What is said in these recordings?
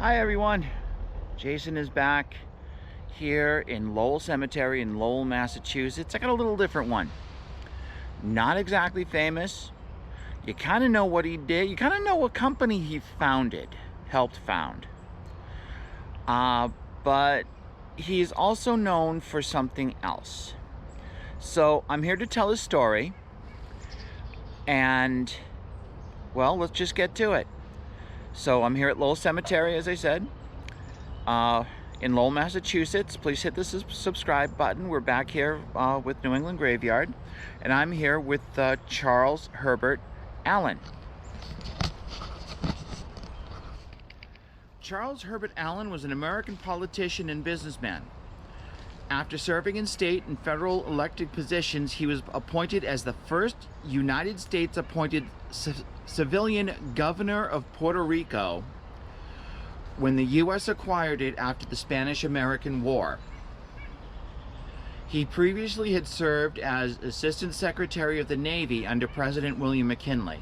Hi everyone, Jason is back here in Lowell Cemetery in Lowell, Massachusetts. I got a little different one. Not exactly famous. You kind of know what he did. You kind of know what company he helped found. But he's also known for something else. So I'm here to tell his story. And, well, let's just get to it. So I'm here at Lowell Cemetery, as I said, in Lowell, Massachusetts. Please hit the subscribe button. We're back here with New England Graveyard, and I'm here with Charles Herbert Allen. Charles Herbert Allen was an American politician and businessman. After serving in state and federal elected positions, he was appointed as the first United States appointed civilian governor of Puerto Rico when the U.S. acquired it after the Spanish-American War. He previously had served as Assistant Secretary of the Navy under President William McKinley.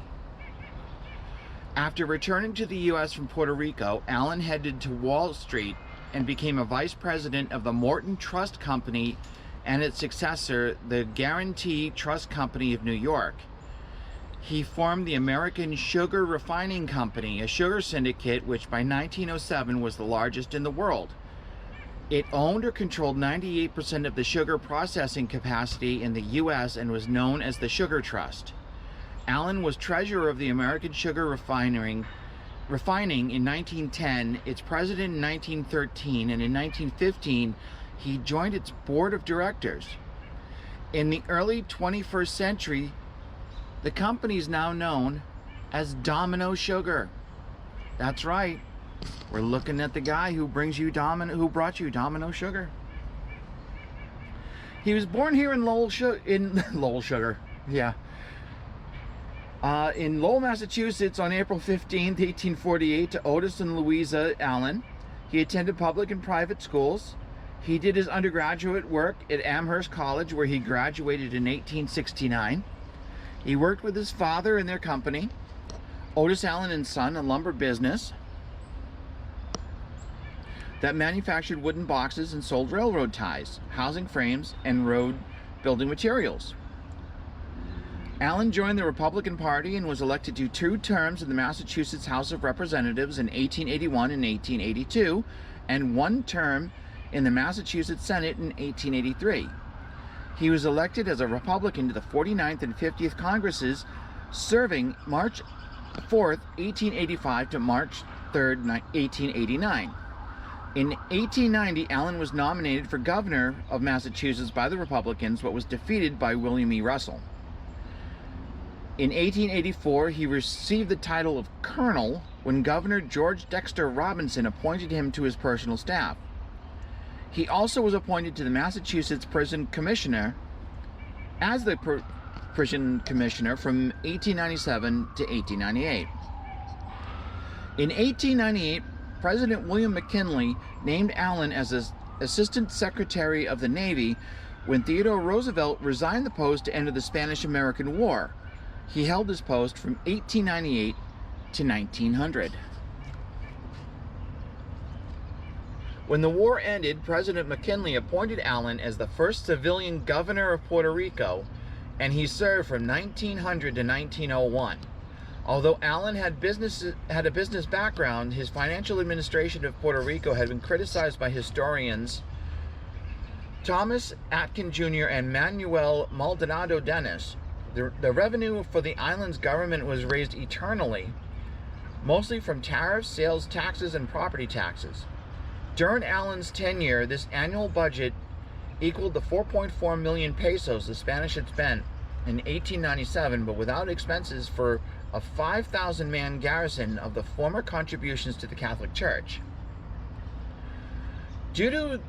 After returning to the U.S. from Puerto Rico, Allen headed to Wall Street and became a vice president of the Morton Trust Company and its successor, the Guarantee Trust Company of New York. He formed the American Sugar Refining Company, a sugar syndicate which by 1907 was the largest in the world. It owned or controlled 98% of the sugar processing capacity in the U.S. and was known as the Sugar Trust. Allen was treasurer of the American Sugar Refining in 1910, its president in 1913, and in 1915 he joined its board of directors. In the early 21st century, the company is now known as Domino Sugar. That's right. We're looking at the guy who brought you Domino Sugar. He was born here in Lowell Sugar. Yeah. In Lowell, Massachusetts on April 15, 1848 to Otis and Louisa Allen. He attended public and private schools. He did his undergraduate work at Amherst College, where he graduated in 1869. He worked with his father in their company, Otis Allen and Son, a lumber business that manufactured wooden boxes and sold railroad ties, housing frames, and road building materials. Allen joined the Republican Party and was elected to 2 terms in the Massachusetts House of Representatives in 1881 and 1882, and 1 term in the Massachusetts Senate in 1883. He was elected as a Republican to the 49th and 50th Congresses, serving March 4th, 1885 to March 3rd, 1889. In 1890, Allen was nominated for governor of Massachusetts by the Republicans, but was defeated by William E. Russell. In 1884, he received the title of colonel when Governor George Dexter Robinson appointed him to his personal staff. He also was appointed to the Massachusetts Prison Commissioner as the Prison Commissioner from 1897 to 1898. In 1898, President William McKinley named Allen as Assistant Secretary of the Navy when Theodore Roosevelt resigned the post to enter the Spanish-American War. He held this post from 1898 to 1900. When the war ended, President McKinley appointed Allen as the first civilian governor of Puerto Rico, and he served from 1900 to 1901. Although Allen had a business background, his financial administration of Puerto Rico had been criticized by historians Thomas Atkin Jr. and Manuel Maldonado Dennis. The revenue for the island's government was raised eternally, mostly from tariffs, sales taxes, and property taxes. During Allen's tenure, this annual budget equaled the 4.4 million pesos the Spanish had spent in 1897, but without expenses for a 5,000-man garrison of the former contributions to the Catholic Church. Due to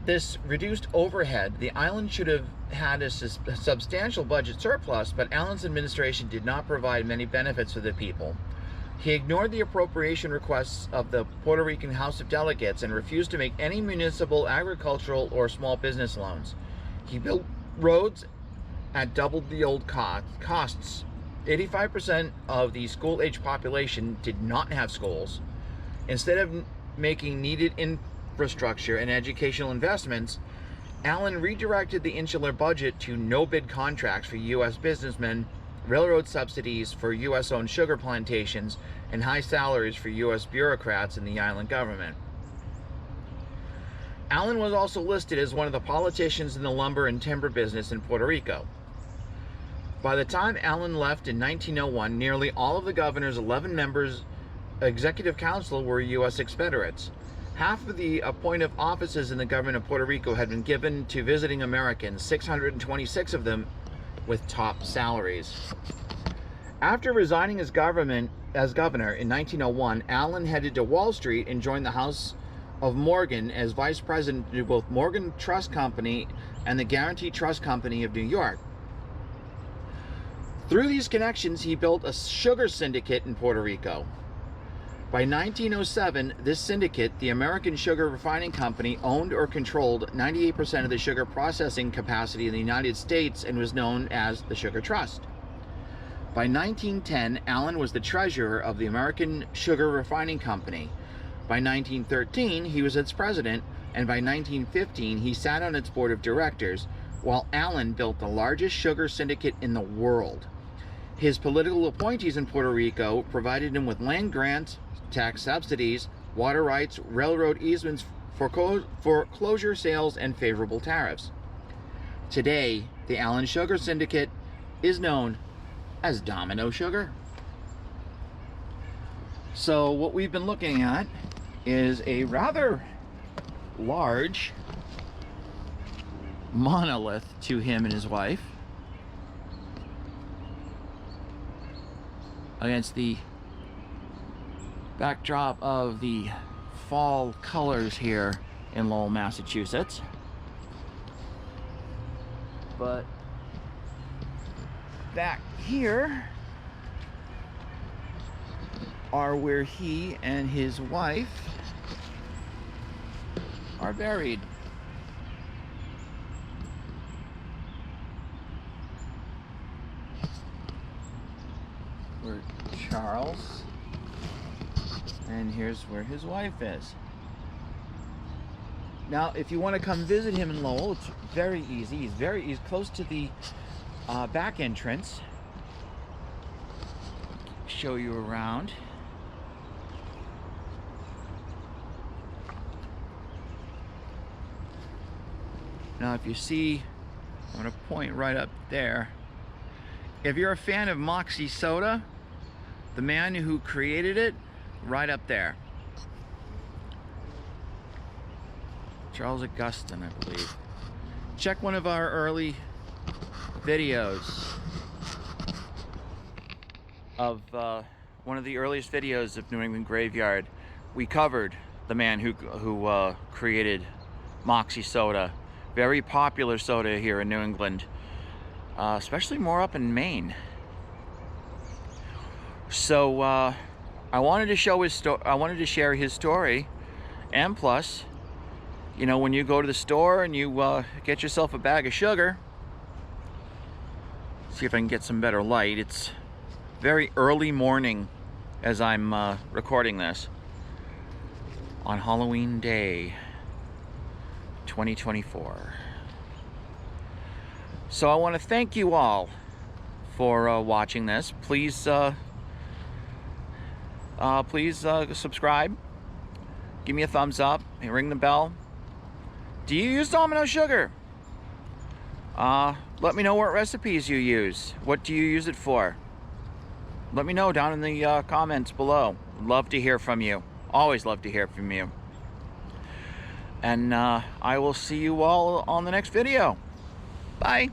this reduced overhead, the island should have had a substantial budget surplus, but Allen's administration did not provide many benefits for the people. He ignored the appropriation requests of the Puerto Rican House of Delegates and refused to make any municipal, agricultural, or small business loans. He built roads at double the old costs. 85% of the school-age population did not have schools. Instead of making needed infrastructure and educational investments, Allen redirected the insular budget to no-bid contracts for U.S. businessmen, railroad subsidies for U.S.-owned sugar plantations, and high salaries for U.S. bureaucrats in the island government. Allen was also listed as one of the politicians in the lumber and timber business in Puerto Rico. By the time Allen left in 1901, nearly all of the governor's 11 members executive council were U.S. Confederates. Half of the appointed offices in the government of Puerto Rico had been given to visiting Americans, 626 of them with top salaries. After resigning as governor in 1901, Allen headed to Wall Street and joined the House of Morgan as vice president of both Morgan Trust Company and the Guarantee Trust Company of New York. Through these connections, he built a sugar syndicate in Puerto Rico. By 1907, this syndicate, the American Sugar Refining Company, owned or controlled 98% of the sugar processing capacity in the United States and was known as the Sugar Trust. By 1910, Allen was the treasurer of the American Sugar Refining Company. By 1913, he was its president, and by 1915, he sat on its board of directors, while Allen built the largest sugar syndicate in the world. His political appointees in Puerto Rico provided him with land grants, tax subsidies, water rights, railroad easements, foreclosure sales, and favorable tariffs. Today, the Allen Sugar Syndicate is known as Domino Sugar. So what we've been looking at is a rather large monolith to him and his wife against the backdrop of the fall colors here in Lowell, Massachusetts. But back here are where he and his wife are buried. Where Charles, and here's where his wife is. Now, if you want to come visit him in Lowell, it's very easy. He's close to the back entrance. Show you around. Now, if you see, I'm going to point right up there. If you're a fan of Moxie soda, the man who created it, right up there. Charles Augustine, I believe. Check one of our early videos of one of the earliest videos of New England Graveyard. We covered the man who created Moxie soda. Very popular soda here in New England, especially more up in Maine. So I wanted to show his I wanted to share his story, and plus, you know, when you go to the store and you get yourself a bag of sugar, see if I can get some better light. It's very early morning as I'm recording this on Halloween Day 2024. So I want to thank you all for watching this. Please subscribe, give me a thumbs up, and ring the bell. Do you use Domino Sugar? Let me know what recipes you use. What do you use it for? Let me know down in the comments below. Love to hear from you. Always love to hear from you. And I will see you all on the next video. Bye.